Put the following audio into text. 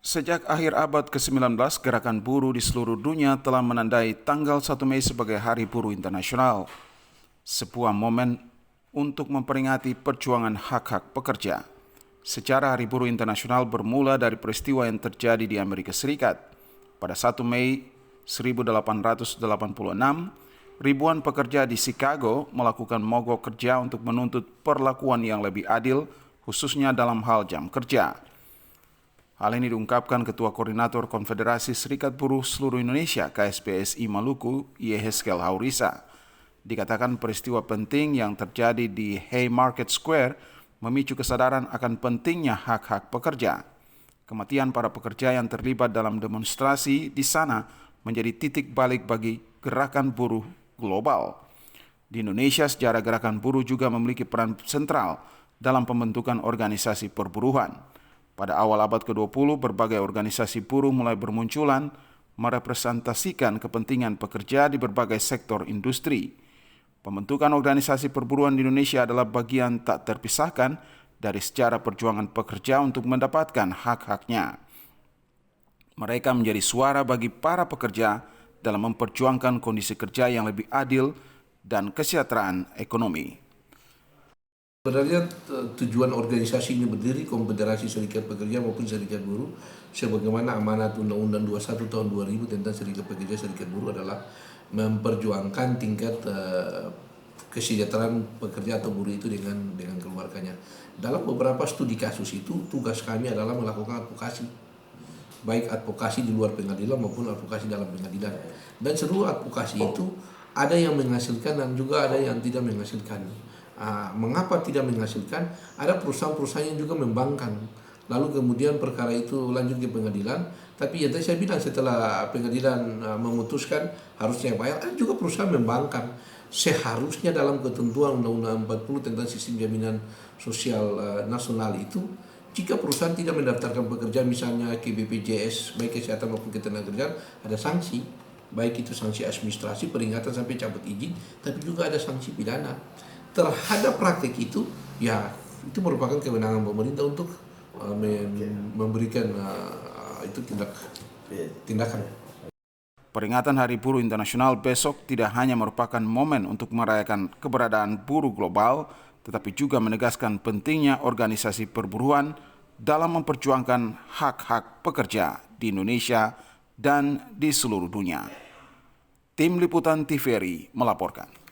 Sejak akhir abad ke-19, gerakan buruh di seluruh dunia telah menandai tanggal 1 Mei sebagai Hari Buruh Internasional, sebuah momen untuk memperingati perjuangan hak-hak pekerja. Secara Hari Buruh Internasional bermula dari peristiwa yang terjadi di Amerika Serikat. Pada 1 Mei 1886, ribuan pekerja di Chicago melakukan mogok kerja untuk menuntut perlakuan yang lebih adil, khususnya dalam hal jam kerja. Hal ini diungkapkan Ketua Koordinator Konfederasi Serikat Buruh Seluruh Indonesia KSPSI Maluku, Yeheskel Haurisa. Dikatakan peristiwa penting yang terjadi di Haymarket Square memicu kesadaran akan pentingnya hak-hak pekerja. Kematian para pekerja yang terlibat dalam demonstrasi di sana menjadi titik balik bagi gerakan buruh global. Di Indonesia, sejarah gerakan buruh juga memiliki peran sentral dalam pembentukan organisasi perburuhan. Pada awal abad ke-20, berbagai organisasi buruh mulai bermunculan merepresentasikan kepentingan pekerja di berbagai sektor industri. Pembentukan organisasi perburuhan di Indonesia adalah bagian tak terpisahkan dari sejarah perjuangan pekerja untuk mendapatkan hak-haknya. Mereka menjadi suara bagi para pekerja dalam memperjuangkan kondisi kerja yang lebih adil dan kesejahteraan ekonomi. Sebenarnya tujuan organisasi ini berdiri, Konfederasi Serikat Pekerja maupun Serikat Buruh, sebagaimana amanat Undang-Undang 21 tahun 2000 tentang Serikat Pekerja Serikat Buruh adalah memperjuangkan tingkat kesejahteraan pekerja atau buruh itu dengan keluarganya. Dalam beberapa studi kasus itu, tugas kami adalah melakukan advokasi, baik advokasi di luar pengadilan maupun advokasi dalam pengadilan. Dan seluruh advokasi itu ada yang menghasilkan dan juga ada yang tidak menghasilkan. Mengapa tidak menghasilkan? Ada perusahaan-perusahaan yang juga membangkang. Lalu kemudian perkara itu lanjut ke pengadilan. Tapi yang tadi saya bilang setelah pengadilan memutuskan harusnya bayar, ada juga perusahaan membangkang. Seharusnya dalam ketentuan Undang-Undang 40 tentang sistem jaminan sosial nasional itu, jika perusahaan tidak mendaftarkan pekerja misalnya ke BPJS, baik kesehatan maupun ketenagakerjaan, ada sanksi. Baik itu sanksi administrasi, peringatan sampai cabut izin, tapi juga ada sanksi pidana. Terhadap praktik itu, ya itu merupakan kewenangan pemerintah untuk memberikan itu tindakan. Peringatan Hari Buruh Internasional besok tidak hanya merupakan momen untuk merayakan keberadaan buruh global, tetapi juga menegaskan pentingnya organisasi perburuhan dalam memperjuangkan hak-hak pekerja di Indonesia dan di seluruh dunia. Tim Liputan TVRI melaporkan.